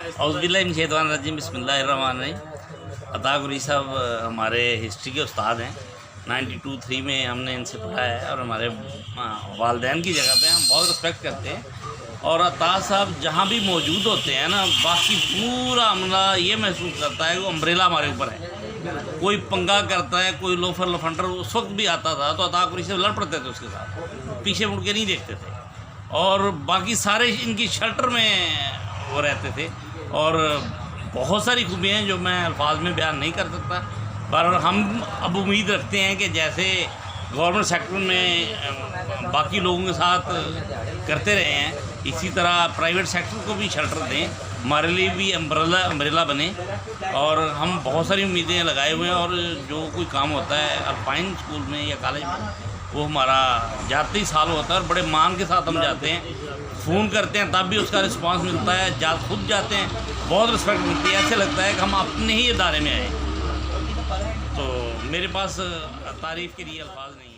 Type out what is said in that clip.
औज़ुबिल्लाहिमिनश्शैतानिर्रजीम बिस्मिल्लाहिर्रहमानिर्रहीम। अता गुरी साहब हमारे हिस्ट्री के उस्ताद हैं। 92-3 में हमने इनसे पढ़ा है और हमारे वालदैन की जगह पे हम बहुत रिस्पेक्ट करते हैं। और अता साहब जहाँ भी मौजूद होते हैं ना, बाकी पूरा अमला ये महसूस करता है कि अम्ब्रेला हमारे ऊपर है। कोई पंगा करता है, कोई लोफर लफंडर उस वक्त भी आता था तो अता गुरी से लड़ पड़ते थे उसके साथ, पीछे मुड़ के नहीं देखते थे। और बाकी सारे इनकी शेल्टर में वो रहते थे। और बहुत सारी खूबियाँ हैं जो मैं अल्फाज में बयान नहीं कर सकता, पर हम अब उम्मीद रखते हैं कि जैसे गवर्नमेंट सेक्टर में बाकी लोगों के साथ करते रहे हैं, इसी तरह प्राइवेट सेक्टर को भी शेल्टर दें, हमारे लिए भी अम्ब्रेला बने। और हम बहुत सारी उम्मीदें लगाए हुए हैं। और जो कोई काम होता है अल्पाइन स्कूल में या कॉलेज में, वो हमारा जाते ही साल होता है और बड़े मान के साथ हम जाते हैं, फ़ोन करते हैं तब भी उसका रिस्पांस मिलता है। खुद जाते हैं, बहुत रिस्पेक्ट मिलती है, ऐसे लगता है कि हम अपने ही इदारे में आए। तो मेरे पास तारीफ़ के लिए अल्फाज नहीं है।